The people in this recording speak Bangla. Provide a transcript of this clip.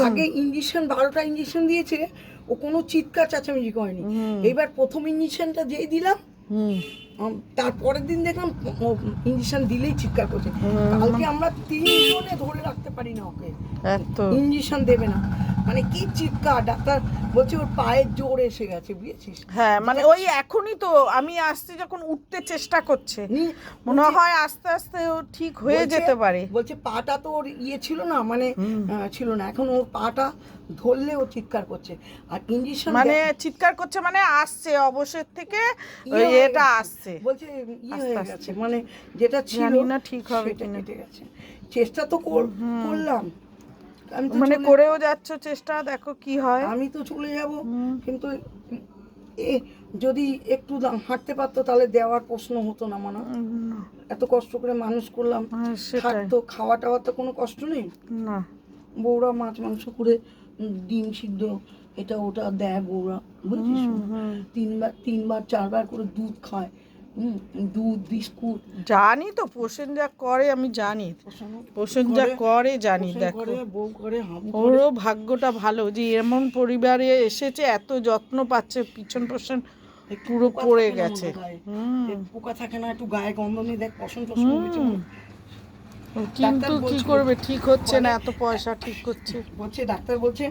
আগে ইঞ্জেকশন 12টা ইঞ্জেকশন দিয়েছে, ও কোনো চিৎকার চেঁচামেচি করেনি। এবার প্রথম ইঞ্জেকশনটা যেই দিলাম, তারপরের দিন দেখলাম ইঞ্জেকশন দিলেই চিৎকার করছে। কালকে আমরা 3 জনে ধরে রাখতে পারি না ওকে, ইঞ্জেকশন দেবে না, মানে কি চিৎকার। ডাক্তার বলছে ওর পায়ের জোর এসে গেছে, বুঝেছিস? হ্যাঁ, মানে ওই এখনই তো আমি আসছি যখন উঠতে চেষ্টা করছে, মনে হয় আস্তে আস্তে ও ঠিক হয়ে যেতে পারে। বলছে পাটা তো ওর ইয়ে ছিল না, মানে ছিল না, এখন ওর পাটা ধরলে ও চিৎকার করছে। আর ইঞ্জেকশন মানে চিৎকার করছে মানে আসছে অবশ্যের থেকে এটা আসছে, বলছে ইয়ে হয়ে গেছে, মানে যেটা ছিল জানি না ঠিক হবে সেটা কিনা। কেটে গেছে। চেষ্টা তো করলাম, আমি তো মানে করেও যাচ্ছ চেষ্টা, দেখো কি হয়। আমি তো চলে যাব, কিন্তু যদি একটু হাঁটতে পারতো তাহলে দেওয়ার প্রশ্ন হতো না। মনে এত কষ্ট করে মানুষ করলাম, খাটতো, খাওয়া টাওয়া তো কোনো কষ্ট নেই না। বউরা মাছ মাংস করে, ডিম সিদ্ধ এটা ওটা দেয় বউরা, বুঝছিস? 3বার 4বার করে দুধ খায়, দুধ বিস্কুট। জানি তো পোষণ যা করে, আমি জানি পোষণ যা করে জানি। দেখো বউ করে, ওরও ভাগ্যটা ভালো যে এমন পরিবারে এসেছে, এত যত্ন পাচ্ছে, পিছন পোষণ পুরো পড়ে গেছে। পোকা থাকে না, একটু গায়ে গন্ধ নেই, দেখ পশম টশম হয়েছে। কিন্তু কি করবে, ঠিক হচ্ছে না, এত পয়সা ঠিক করছে। বলছে ডাক্তার বলছে